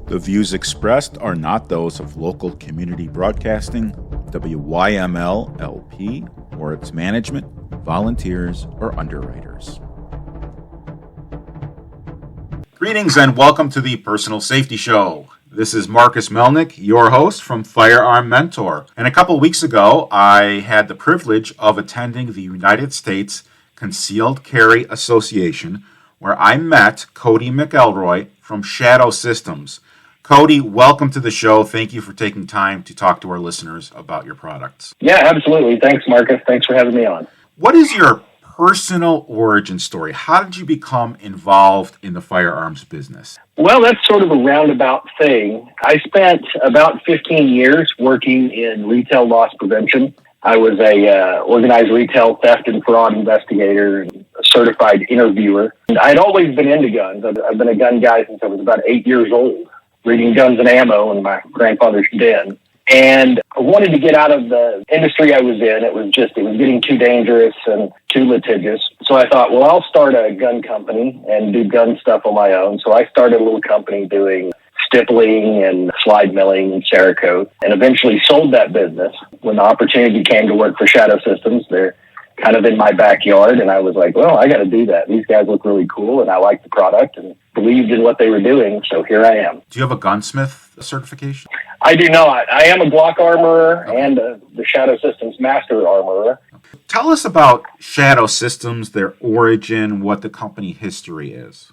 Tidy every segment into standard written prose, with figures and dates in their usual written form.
The views expressed are not those of local community broadcasting, WYML LP, or its management, volunteers, or underwriters. Greetings and welcome to the Personal Safety Show. This is Marcus Melnick, your host from Firearm Mentor. And a couple weeks ago, I had the privilege of attending the United States Concealed Carry Association, where I met Cody McElroy from Shadow Systems. Cody, welcome to the show. Thank you for taking time to talk to our listeners about your products. Yeah, absolutely. Thanks, Marcus. Thanks for having me on. What is your personal origin story? How did you become involved in the firearms business? Well, that's sort of a roundabout thing. I spent about 15 years working in retail loss prevention. I was a organized retail theft and fraud investigator and a certified interviewer. And I'd always been into guns. I've been a gun guy since I was about 8 years old, reading Guns and Ammo in my grandfather's den. And I wanted to get out of the industry I was in. It was getting too dangerous and too litigious. So I thought, well, I'll start a gun company and do gun stuff on my own. So I started a little company doing stippling and slide milling and Cerakote, and eventually sold that business. When the opportunity came to work for Shadow Systems, they're kind of in my backyard, and I was like, well, I got to do that. These guys look really cool, and I like the product and believed in what they were doing, so here I am. Do you have a gunsmith certification? I do not. I am a Glock armorer and the Shadow Systems Master Armorer. Tell us about Shadow Systems, their origin, what the company history is.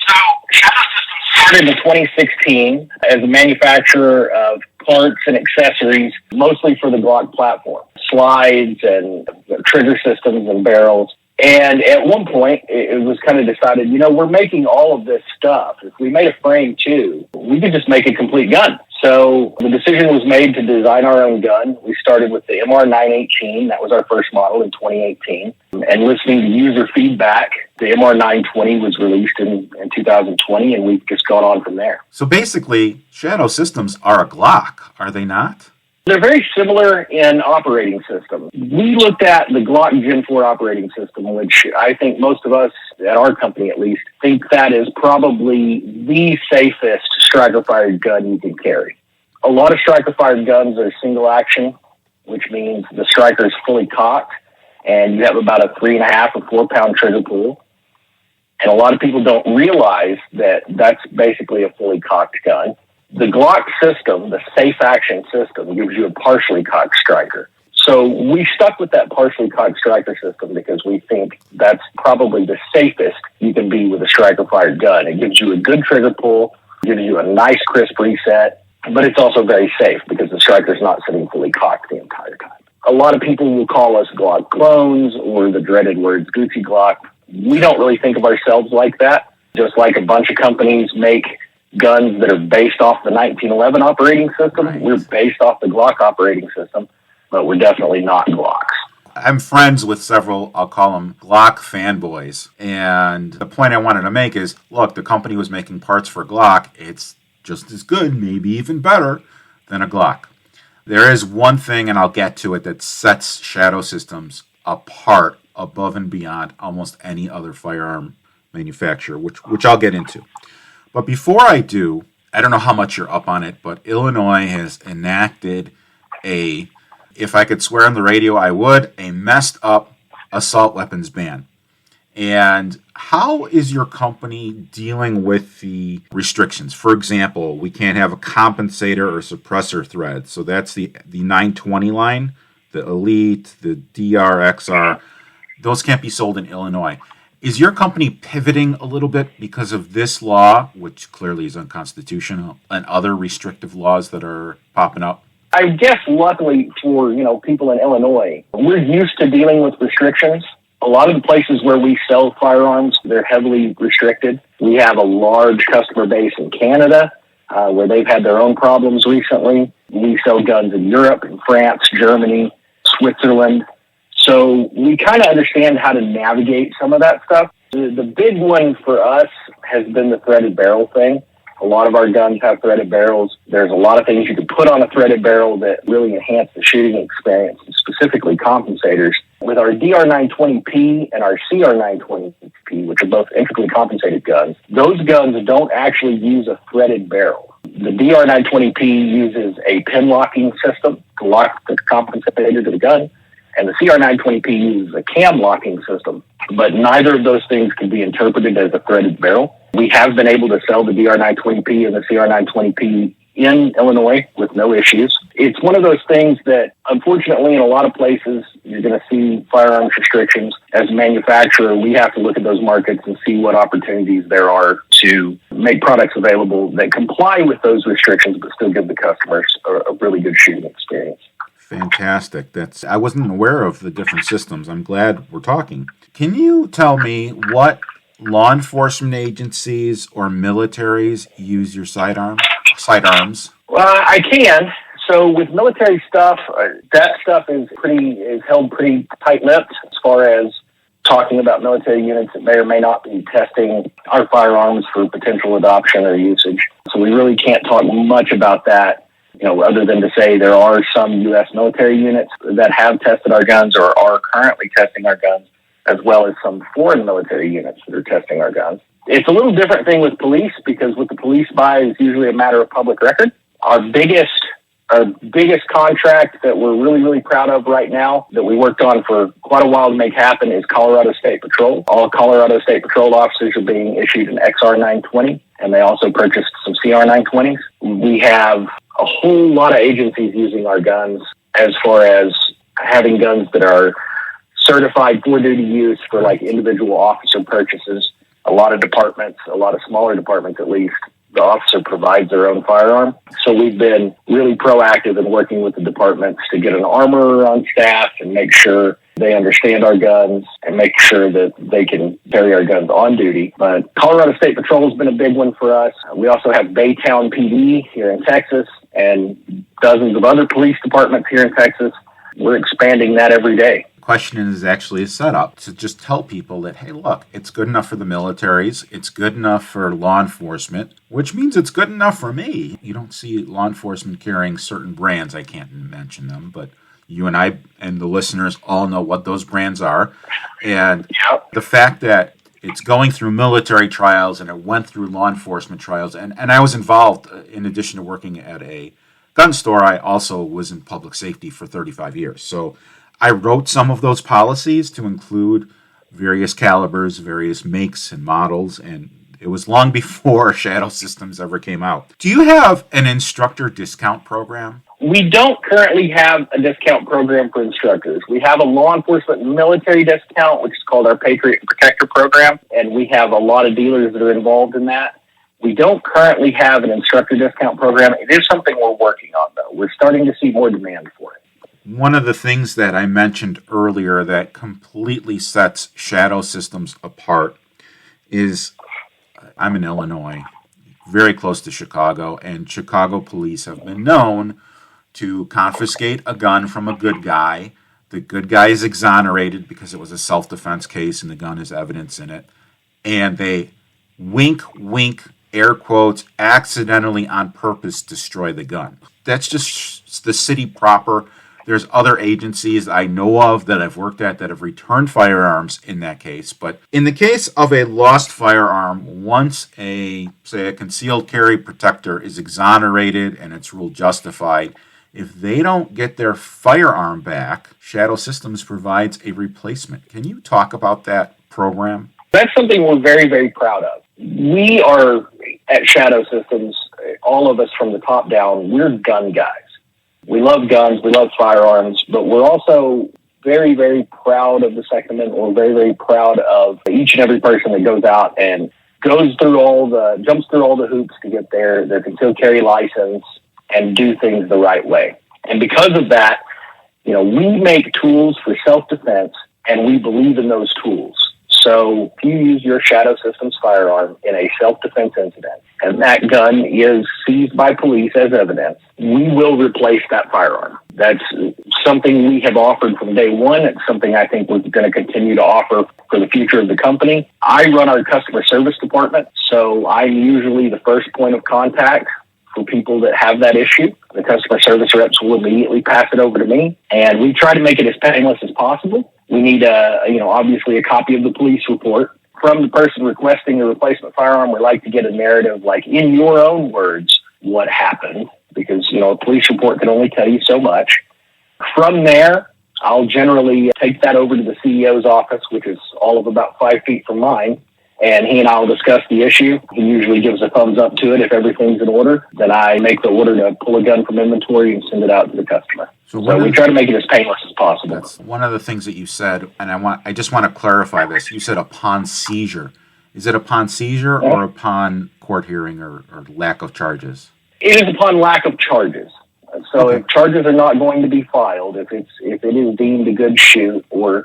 So, Shadow Systems started in 2016 as a manufacturer of parts and accessories, mostly for the Glock platform, slides and trigger systems and barrels. And at one point, it was kind of decided, we're making all of this stuff. If we made a frame too, we could just make a complete gun. So the decision was made to design our own gun. We started with the MR918. That was our first model in 2018. And listening to user feedback, the MR920 was released in 2020, and we've just gone on from there. So basically, Shadow Systems are a Glock, are they not? They're very similar in operating system. We looked at the Glock Gen 4 operating system, which I think most of us, at our company at least, think that is probably the safest striker-fired gun you can carry. A lot of striker-fired guns are single action, which means the striker is fully cocked, and you have about a 3.5 or 4 pound trigger pull. And a lot of people don't realize that that's basically a fully cocked gun. The Glock system, the safe action system, gives you a partially cocked striker. So we stuck with that partially cocked striker system because we think that's probably the safest you can be with a striker-fired gun. It gives you a good trigger pull, gives you a nice crisp reset, but it's also very safe because the striker's not sitting fully cocked the entire time. A lot of people will call us Glock clones or the dreaded words Gucci Glock. We don't really think of ourselves like that. Just like a bunch of companies make guns that are based off the 1911 operating system. Right. We're based off the Glock operating system, but we're definitely not Glocks. I'm friends with several, I'll call them Glock fanboys. And the point I wanted to make is, look, the company was making parts for Glock. It's just as good, maybe even better than a Glock. There is one thing, and I'll get to it, that sets Shadow Systems apart above and beyond almost any other firearm manufacturer, which I'll get into. But before I do, I don't know how much you're up on it, but Illinois has enacted if I could swear on the radio, I would, a messed up assault weapons ban. And how is your company dealing with the restrictions? For example, we can't have a compensator or suppressor thread. So that's the 920 line, the Elite, the DRXR. Those can't be sold in Illinois. Is your company pivoting a little bit because of this law, which clearly is unconstitutional, and other restrictive laws that are popping up? I guess luckily for, people in Illinois, we're used to dealing with restrictions. A lot of the places where we sell firearms, they're heavily restricted. We have a large customer base in Canada, where they've had their own problems recently. We sell guns in Europe, in France, Germany, Switzerland. So we kind of understand how to navigate some of that stuff. The big one for us has been the threaded barrel thing. A lot of our guns have threaded barrels. There's a lot of things you can put on a threaded barrel that really enhance the shooting experience, specifically compensators. With our DR920P and our CR920P, which are both intricately compensated guns, those guns don't actually use a threaded barrel. The DR920P uses a pin locking system to lock the compensator to the gun, and the CR920P uses a cam locking system, but neither of those things can be interpreted as a threaded barrel. We have been able to sell the DR920P and the CR920P in Illinois with no issues. It's one of those things that, unfortunately, in a lot of places, you're going to see firearms restrictions. As a manufacturer, we have to look at those markets and see what opportunities there are to make products available that comply with those restrictions, but still give the customers a really good shooting experience. Fantastic. I wasn't aware of the different systems. I'm glad we're talking. Can you tell me what law enforcement agencies or militaries use your sidearms? Well, I can. So with military stuff, that stuff is held pretty tight-lipped as far as talking about military units that may or may not be testing our firearms for potential adoption or usage. So we really can't talk much about that, other than to say there are some U.S. military units that have tested our guns or are currently testing our guns, as well as some foreign military units that are testing our guns. It's a little different thing with police, because what the police buy is usually a matter of public record. Our biggest contract that we're really, really proud of right now, that we worked on for quite a while to make happen, is Colorado State Patrol. All Colorado State Patrol officers are being issued an XR920, and they also purchased some CR920s. We have a whole lot of agencies using our guns as far as having guns that are certified for duty use for like individual officer purchases. A lot of departments, a lot of smaller departments at least, the officer provides their own firearm. So we've been really proactive in working with the departments to get an armorer on staff and make sure they understand our guns and make sure that they can carry our guns on duty. But Colorado State Patrol has been a big one for us. We also have Baytown PD here in Texas and dozens of other police departments here in Texas. We're expanding that every day. Question is actually a setup to just tell people that, hey, look, it's good enough for the militaries, it's good enough for law enforcement, which means it's good enough for me. You don't see law enforcement carrying certain brands. I can't mention them, but you and I and the listeners all know what those brands are. And the fact that it's going through military trials and it went through law enforcement trials, and I was involved, in addition to working at a gun store, I also was in public safety for 35 years. So I wrote some of those policies to include various calibers, various makes and models, and it was long before Shadow Systems ever came out. Do you have an instructor discount program? We don't currently have a discount program for instructors. We have a law enforcement military discount, which is called our Patriot and Protector program, and we have a lot of dealers that are involved in that. We don't currently have an instructor discount program. It is something we're working on, though. We're starting to see more demand for it. One of the things that I mentioned earlier that completely sets Shadow Systems apart is I'm in Illinois, very close to Chicago, and Chicago police have been known to confiscate a gun from a good guy. The good guy is exonerated because it was a self-defense case and the gun has evidence in it. And they wink, air quotes, accidentally on purpose destroy the gun. That's just the city proper. There's other agencies I know of that I've worked at that have returned firearms in that case. But in the case of a lost firearm, once a concealed carry protector is exonerated and it's ruled justified, if they don't get their firearm back, Shadow Systems provides a replacement. Can you talk about that program? That's something we're very, very proud of. We are, at Shadow Systems, all of us from the top down, we're gun guys. We love guns, we love firearms, but we're also very, very proud of the Second Amendment. We're very, very proud of each and every person that goes out and jumps through all the hoops to get their concealed carry license and do things the right way. And because of that, we make tools for self-defense, and we believe in those tools. So if you use your Shadow Systems firearm in a self-defense incident, and that gun is seized by police as evidence, we will replace that firearm. That's something we have offered from day one. It's something I think we're going to continue to offer for the future of the company. I run our customer service department, so I'm usually the first point of contact for people that have that issue. The customer service reps will immediately pass it over to me, and we try to make it as painless as possible. We need obviously a copy of the police report from the person requesting the replacement firearm. We like to get a narrative, like in your own words, what happened because, a police report can only tell you so much. From there, I'll generally take that over to the CEO's office, which is all of about 5 feet from mine, and he and I will discuss the issue. He usually gives a thumbs up to it if everything's in order. Then I make the order to pull a gun from inventory and send it out to the customer. So we try to make it as painless as possible. That's one of the things that you said, and I just want to clarify this. You said upon seizure. Is it upon seizure or upon court hearing or lack of charges? It is upon lack of charges. So if charges are not going to be filed, if it is deemed a good shoot, or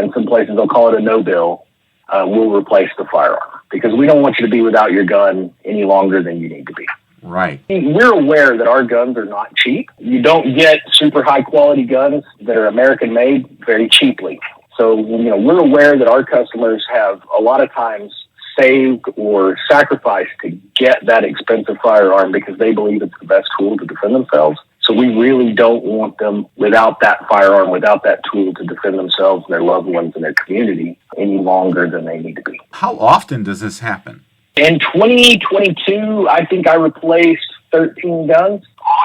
in some places they'll call it a no bill, we'll replace the firearm because we don't want you to be without your gun any longer than you need to be. Right. We're aware that our guns are not cheap. You don't get super high quality guns that are American made very cheaply. So, we're aware that our customers have a lot of times saved or sacrificed to get that expensive firearm because they believe it's the best tool to defend themselves. So we really don't want them without that firearm, without that tool to defend themselves and their loved ones and their community any longer than they need to be. How often does this happen? In 2022, I think I replaced 13 guns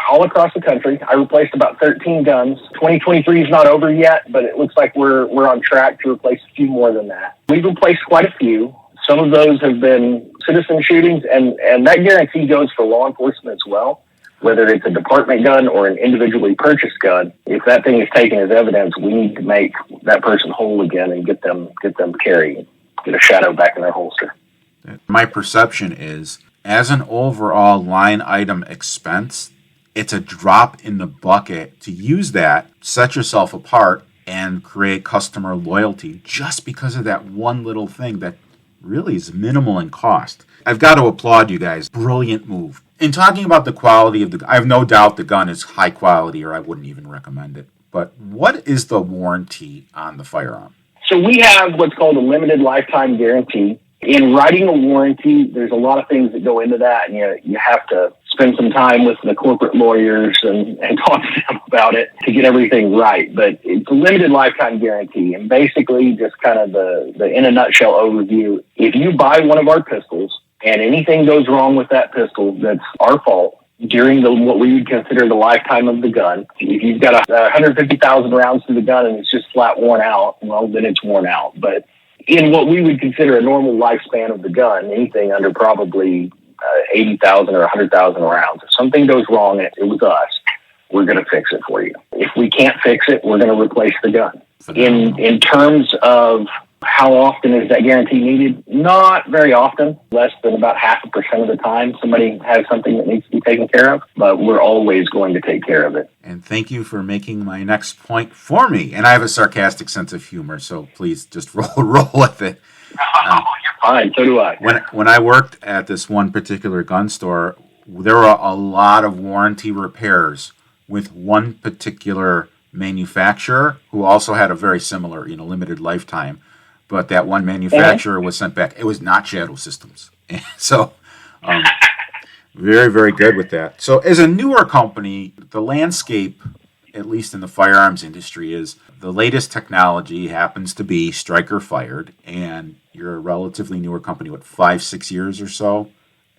all across the country. I replaced about 13 guns. 2023 is not over yet, but it looks like we're on track to replace a few more than that. We've replaced quite a few. Some of those have been citizen shootings, and that guarantee goes for law enforcement as well. Whether it's a department gun or an individually purchased gun, if that thing is taken as evidence, we need to make that person whole again and get them carrying, get a shadow back in their holster. My perception is, as an overall line item expense, it's a drop in the bucket to use that, set yourself apart, and create customer loyalty just because of that one little thing that really is minimal in cost. I've got to applaud you guys. Brilliant move. In talking about the quality of I have no doubt the gun is high quality or I wouldn't even recommend it. But what is the warranty on the firearm? So we have what's called a limited lifetime guarantee. In writing a warranty, there's a lot of things that go into that, and you have to spend some time with the corporate lawyers and talk to them about it to get everything right. But it's a limited lifetime guarantee, and basically just kind of the in a nutshell overview. If you buy one of our pistols and anything goes wrong with that pistol, that's our fault. During what we would consider the lifetime of the gun, if you've got 150,000 rounds to the gun and it's just flat worn out, well, then it's worn out. But in what we would consider a normal lifespan of the gun, anything under probably 80,000 or 100,000 rounds, if something goes wrong, it was us, we're going to fix it for you. If we can't fix it, we're going to replace the gun. In terms of how often is that guarantee needed? Not very often, less than about 0.5% of the time somebody has something that needs to be taken care of, but we're always going to take care of it. And thank you for making my next point for me. And I have a sarcastic sense of humor, so please just roll with it. You're fine, so do I. When I worked at this one particular gun store, there were a lot of warranty repairs with one particular manufacturer who also had a very similar, limited lifetime. But that one manufacturer was sent back. It was not Shadow Systems. So very, very good with that. So as a newer company, the landscape, at least in the firearms industry, is the latest technology happens to be striker fired. And you're a relatively newer company, 5-6 years or so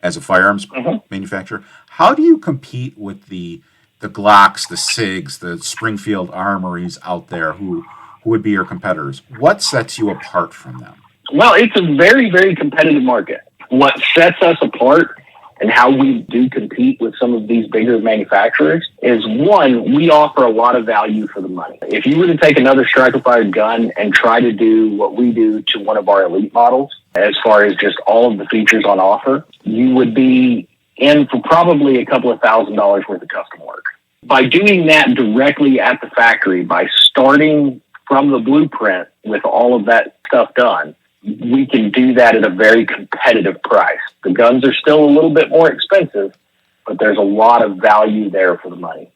as a firearms manufacturer. How do you compete with the Glocks, the SIGs, the Springfield Armories out there who would be your competitors? What sets you apart from them? Well, it's a very, very competitive market. What sets us apart and how we do compete with some of these bigger manufacturers is, one, we offer a lot of value for the money. If you were to take another striker-fired gun and try to do what we do to one of our elite models, as far as just all of the features on offer, you would be in for probably a couple of $1,000s worth of custom work. By doing that directly at the factory, by starting from the blueprint with all of that stuff done, we can do that at a very competitive price. The guns are still a little bit more expensive, but there's a lot of value there for the money.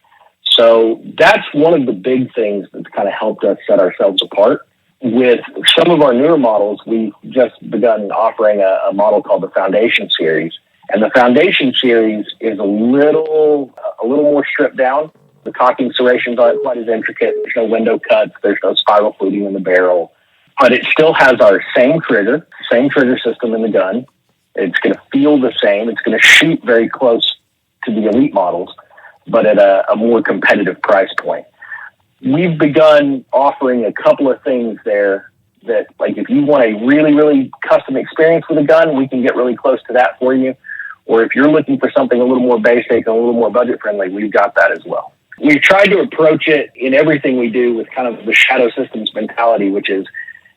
So that's one of the big things that's kind of helped us set ourselves apart. With some of our newer models, we've just begun offering a model called the Foundation Series. And the Foundation Series is a little more stripped down. The cocking serrations aren't quite as intricate. There's no window cuts. There's no spiral fluting in the barrel. But it still has our same trigger system in the gun. It's going to feel the same. It's going to shoot very close to the elite models, but at a more competitive price point. We've begun offering a couple of things there that, like, if you want a really, really custom experience with a gun, we can get really close to that for you. Or if you're looking for something a little more basic and a little more budget friendly, we've got that as well. We've tried to approach it in everything we do with kind of the Shadow Systems mentality, which is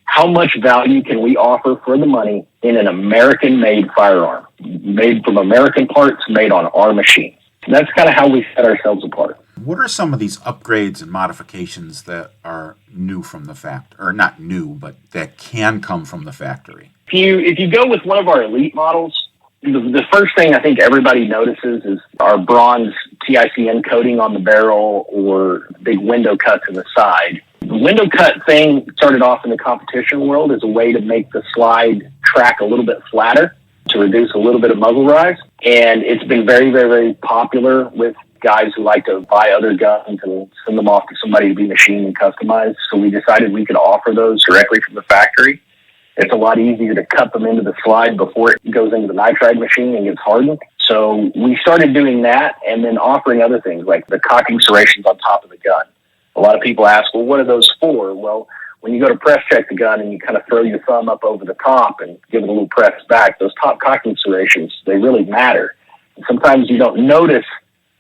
how much value can we offer for the money in an American-made firearm, made from American parts, made on our machine. And that's kind of how we set ourselves apart. What are some of these upgrades and modifications that are new from the factory, or not new, but that can come from the factory? If you go with one of our elite models, the first thing I think everybody notices is our bronze TICN coating on the barrel or big window cuts in the side. The window cut thing started off in the competition world as a way to make the slide track a little bit flatter to reduce a little bit of muzzle rise. And it's been very, very, very popular with guys who like to buy other guns and send them off to somebody to be machined and customized. So we decided we could offer those directly from the factory. It's a lot easier to cut them into the slide before it goes into the nitride machine and gets hardened. So we started doing that and then offering other things like the cocking serrations on top of the gun. A lot of people ask, well, what are those for? Well, when you go to press check the gun and you kind of throw your thumb up over the top and give it a little press back, those top cocking serrations, they really matter. And sometimes you don't notice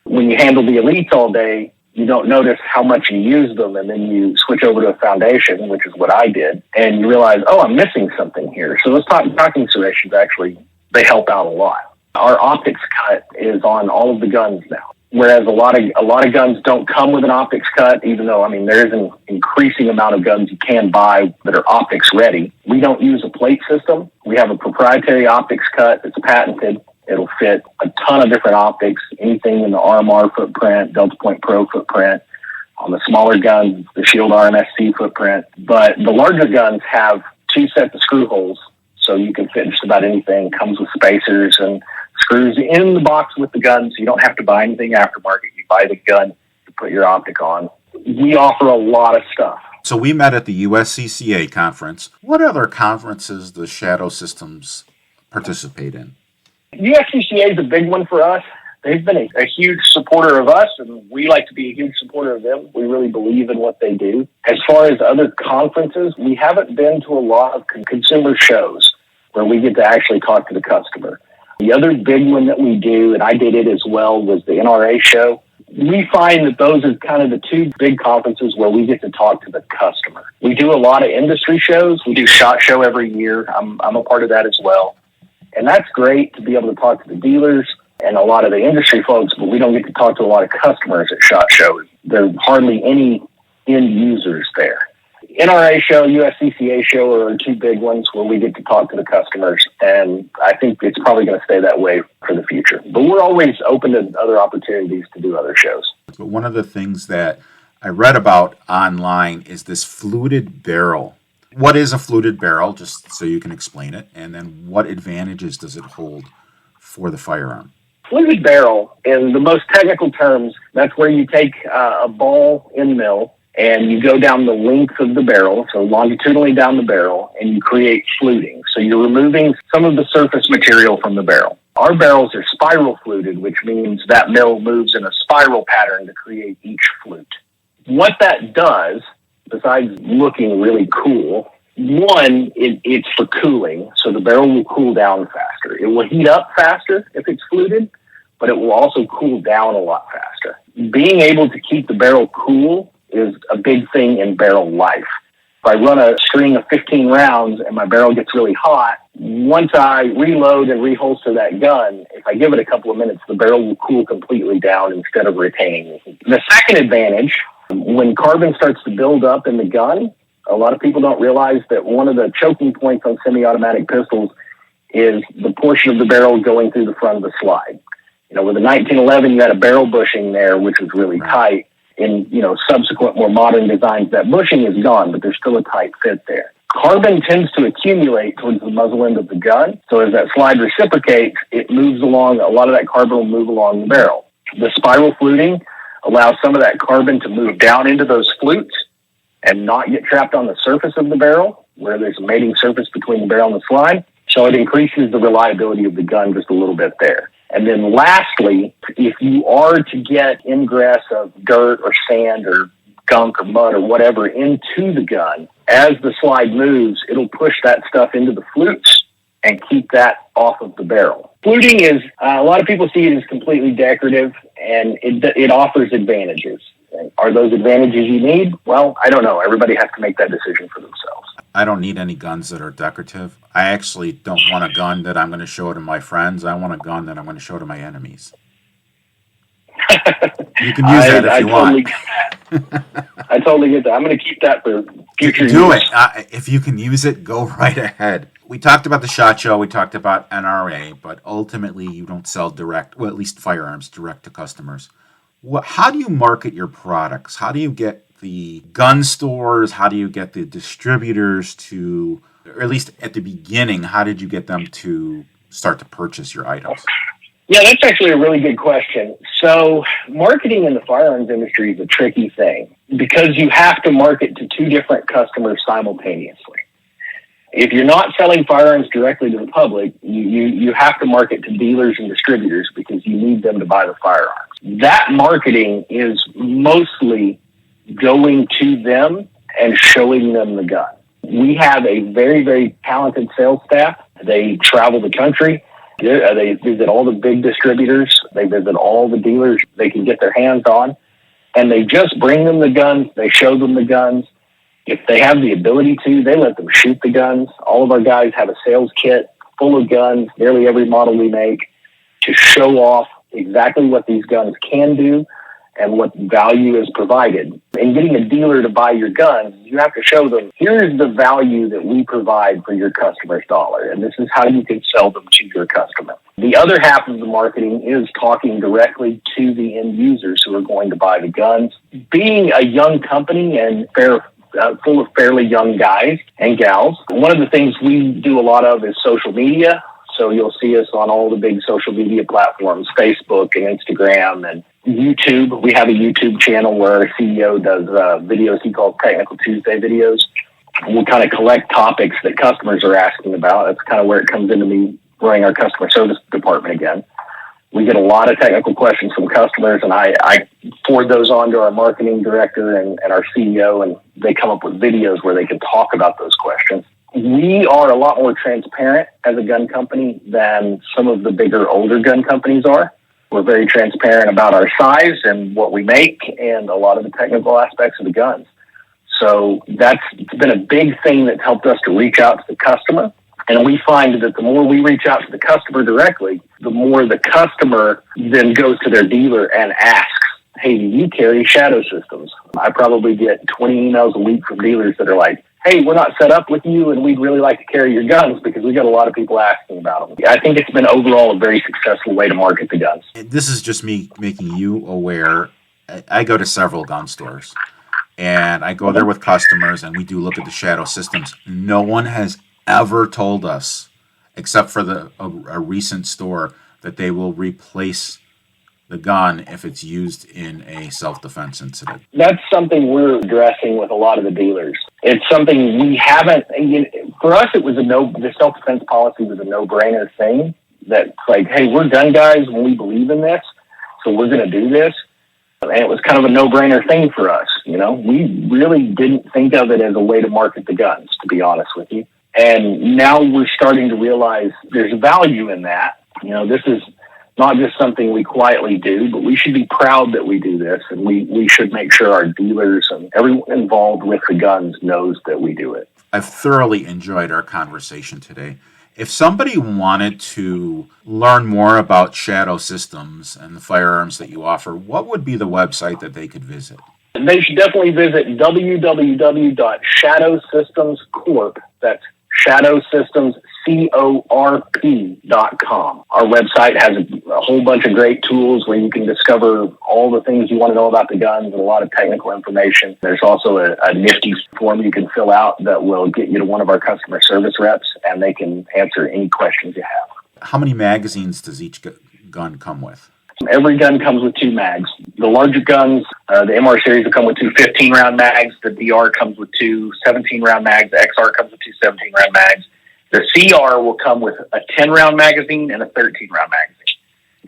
when you handle the elites all day, you don't notice how much you use them, and then you switch over to a foundation, which is what I did, and you realize, oh, I'm missing something here. So those top cocking serrations actually, they help out a lot. Our optics cut is on all of the guns now, whereas a lot of guns don't come with an optics cut, even though, I mean, there is an increasing amount of guns you can buy that are optics ready. We don't use a plate system. We have a proprietary optics cut that's patented. It'll fit a ton of different optics, anything in the RMR footprint, Delta Point Pro footprint. On the smaller guns, the Shield RMSC footprint. But the larger guns have 2 sets of screw holes, so you can fit just about anything. Comes with spacers and screws in the box with the gun, so you don't have to buy anything aftermarket. You buy the gun to put your optic on. We offer a lot of stuff. So we met at the USCCA conference. What other conferences does Shadow Systems participate in? USCCA is a big one for us. They've been a huge supporter of us, and we like to be a huge supporter of them. We really believe in what they do. As far as other conferences, we haven't been to a lot of consumer shows where we get to actually talk to the customer. The other big one that we do, and I did it as well, was the NRA show. We find that those are kind of the 2 big conferences where we get to talk to the customer. We do a lot of industry shows. We do SHOT Show every year. I'm a part of that as well. And that's great to be able to talk to the dealers and a lot of the industry folks, but we don't get to talk to a lot of customers at SHOT Show. There are hardly any end users there. NRA show, USCCA show are 2 big ones where we get to talk to the customers, and I think it's probably going to stay that way for the future. But we're always open to other opportunities to do other shows. But one of the things that I read about online is this fluted barrel. What is a fluted barrel, just so you can explain it, and then what advantages does it hold for the firearm? Fluted barrel, in the most technical terms, that's where you take a ball end mill and you go down the length of the barrel, so longitudinally down the barrel, and you create fluting. So you're removing some of the surface material from the barrel. Our barrels are spiral fluted, which means that mill moves in a spiral pattern to create each flute. What that does, besides looking really cool, one, it's for cooling, so the barrel will cool down faster. It will heat up faster if it's fluted, but it will also cool down a lot faster. Being able to keep the barrel cool is a big thing in barrel life. If I run a string of 15 rounds and my barrel gets really hot, once I reload and reholster that gun, if I give it a couple of minutes, the barrel will cool completely down instead of retaining. The second advantage, when carbon starts to build up in the gun, a lot of people don't realize that one of the choking points on semi-automatic pistols is the portion of the barrel going through the front of the slide. You know, with the 1911, you had a barrel bushing there, which was really tight. In, subsequent more modern designs, that bushing is gone, but there's still a tight fit there. Carbon tends to accumulate towards the muzzle end of the gun. So as that slide reciprocates, it moves along, a lot of that carbon will move along the barrel. The spiral fluting allows some of that carbon to move down into those flutes and not get trapped on the surface of the barrel, where there's a mating surface between the barrel and the slide. So it increases the reliability of the gun just a little bit there. And then lastly, if you are to get ingress of dirt or sand or gunk or mud or whatever into the gun, as the slide moves, it'll push that stuff into the flutes and keep that off of the barrel. Fluting is, a lot of people see it as completely decorative, and it offers advantages. Are those advantages you need? Well, I don't know. Everybody has to make that decision for themselves. I don't need any guns that are decorative. I actually don't want a gun that I'm going to show to my friends. I want a gun that I'm going to show to my enemies. You can use that if you want. I totally get that. I'm going to keep that for future use. Do it. If you can use it, go right ahead. We talked about the SHOT Show. We talked about NRA, but ultimately you don't sell direct, well, at least firearms, direct to customers. How do you market your products? How do you get the gun stores? How do you get the distributors to, or at least at the beginning, how did you get them to start to purchase your items? Yeah, that's actually a really good question. So marketing in the firearms industry is a tricky thing because you have to market to two different customers simultaneously. If you're not selling firearms directly to the public, you have to market to dealers and distributors because you need them to buy the firearms. That marketing is mostly going to them and showing them the gun. We have a very, very talented sales staff. They travel the country. They visit all the big distributors. They visit all the dealers they can get their hands on. And they just bring them the guns. They show them the guns. If they have the ability to, they let them shoot the guns. All of our guys have a sales kit full of guns, nearly every model we make, to show off exactly what these guns can do and what value is provided. In getting a dealer to buy your guns, you have to show them, here's the value that we provide for your customer's dollar, and this is how you can sell them to your customer. The other half of the marketing is talking directly to the end users who are going to buy the guns. Being a young company and full of fairly young guys and gals, one of the things we do a lot of is social media. So you'll see us on all the big social media platforms, Facebook and Instagram and YouTube. We have a YouTube channel where our CEO does videos he calls Technical Tuesday videos. We'll kind of collect topics that customers are asking about. That's kind of where it comes into me running our customer service department again. We get a lot of technical questions from customers, and I forward those on to our marketing director and our CEO, and they come up with videos where they can talk about those questions. We are a lot more transparent as a gun company than some of the bigger, older gun companies are. We're very transparent about our size and what we make and a lot of the technical aspects of the guns. So that's been a big thing that's helped us to reach out to the customer. And we find that the more we reach out to the customer directly, the more the customer then goes to their dealer and asks, hey, do you carry shadow systems? I probably get 20 emails a week from dealers that are like, hey, we're not set up with you and we'd really like to carry your guns because we got a lot of people asking about them. I think it's been overall a very successful way to market the guns. This is just me making you aware. I go to several gun stores and I go there with customers and we do look at the shadow systems. No one has ever told us, except for a recent store, that they will replace the gun if it's used in a self-defense incident. That's something we're addressing with a lot of the dealers. It's something we haven't, for us it was the self-defense policy was a no-brainer thing that's like, hey, we're gun guys and we believe in this, so we're going to do this. And it was kind of a no-brainer thing for us. We really didn't think of it as a way to market the guns, to be honest with you. And now we're starting to realize there's value in that. This is not just something we quietly do, but we should be proud that we do this. And we should make sure our dealers and everyone involved with the guns knows that we do it. I've thoroughly enjoyed our conversation today. If somebody wanted to learn more about Shadow Systems and the firearms that you offer, what would be the website that they could visit? They should definitely visit www.shadowsystemscorp. That's shadowsystemscorp.com. Our website has a whole bunch of great tools where you can discover all the things you want to know about the guns and a lot of technical information. There's also a nifty form you can fill out that will get you to one of our customer service reps, and they can answer any questions you have. How many magazines does each gun come with? Every gun comes with 2 mags. The larger guns, the MR series will come with 2 15-round mags. The DR comes with 2 17-round mags. The XR comes with 2 17-round mags. The CR will come with a 10-round magazine and a 13-round magazine.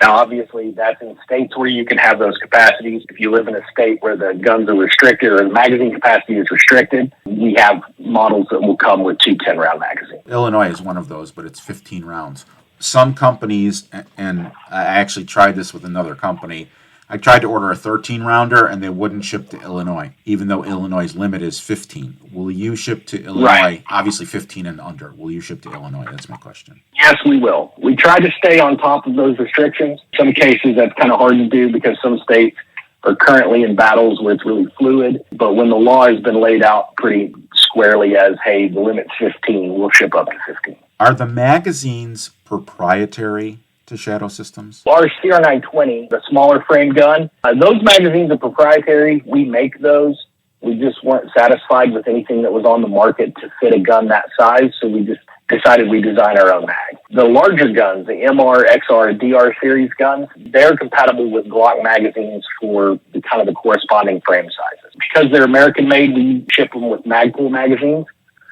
Now, obviously, that's in states where you can have those capacities. If you live in a state where the guns are restricted or the magazine capacity is restricted, we have models that will come with two 10-round magazines. Illinois is one of those, but it's 15 rounds. Some companies, and I actually tried this with another company, I tried to order a 13-rounder, and they wouldn't ship to Illinois, even though Illinois' limit is 15. Will you ship to Illinois? Right. Obviously 15 and under. Will you ship to Illinois? That's my question. Yes, we will. We try to stay on top of those restrictions. Some cases that's kind of hard to do because some states are currently in battles where it's really fluid. But when the law has been laid out pretty squarely as, hey, the limit's 15, we'll ship up to 15. Are the magazines proprietary to Shadow Systems? Our CR920, the smaller frame gun, those magazines are proprietary. We make those. We just weren't satisfied with anything that was on the market to fit a gun that size, so we just decided we'd design our own mag. The larger guns, the MR, XR, DR series guns, they're compatible with Glock magazines for the kind of the corresponding frame sizes. Because they're American-made, we ship them with Magpul magazines.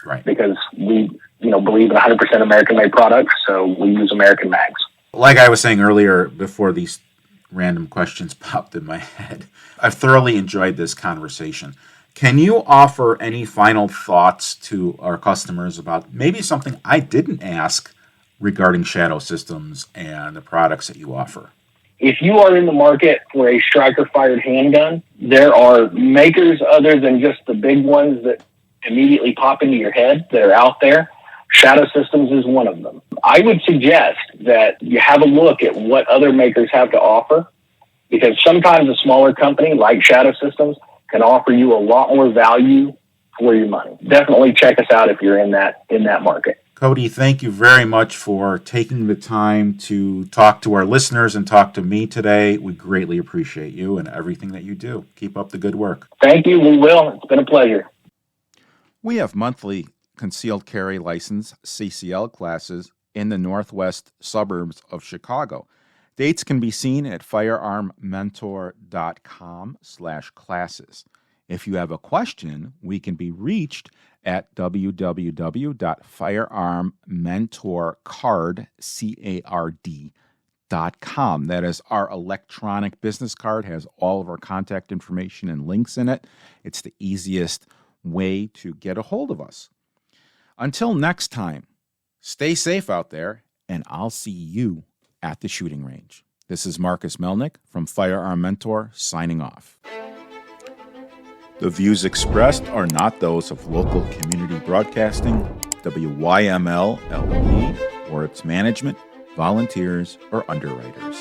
Right. Because we, believe in 100% American-made products, so we use American mags. Like I was saying earlier, before these random questions popped in my head, I've thoroughly enjoyed this conversation. Can you offer any final thoughts to our customers about maybe something I didn't ask regarding Shadow Systems and the products that you offer? If you are in the market for a striker-fired handgun, there are makers other than just the big ones that immediately pop into your head that are out there. Shadow Systems is one of them. I would suggest that you have a look at what other makers have to offer, because sometimes a smaller company like Shadow Systems can offer you a lot more value for your money. Definitely check us out if you're in that market. Cody, thank you very much for taking the time to talk to our listeners and talk to me today. We greatly appreciate you and everything that you do. Keep up the good work. Thank you. We will. It's been a pleasure. We have monthly concealed carry license CCL classes in the northwest suburbs of Chicago. Dates can be seen at firearmmentor.com/classes. If you have a question, we can be reached at www.firearmmentorcard.com. That is our electronic business card, has all of our contact information and links in it. It's the easiest way to get a hold of us. Until next time, stay safe out there, and I'll see you at the shooting range. This is Marcus Melnick from Firearm Mentor signing off. The views expressed are not those of local community broadcasting, WYML LP, or its management, volunteers, or underwriters.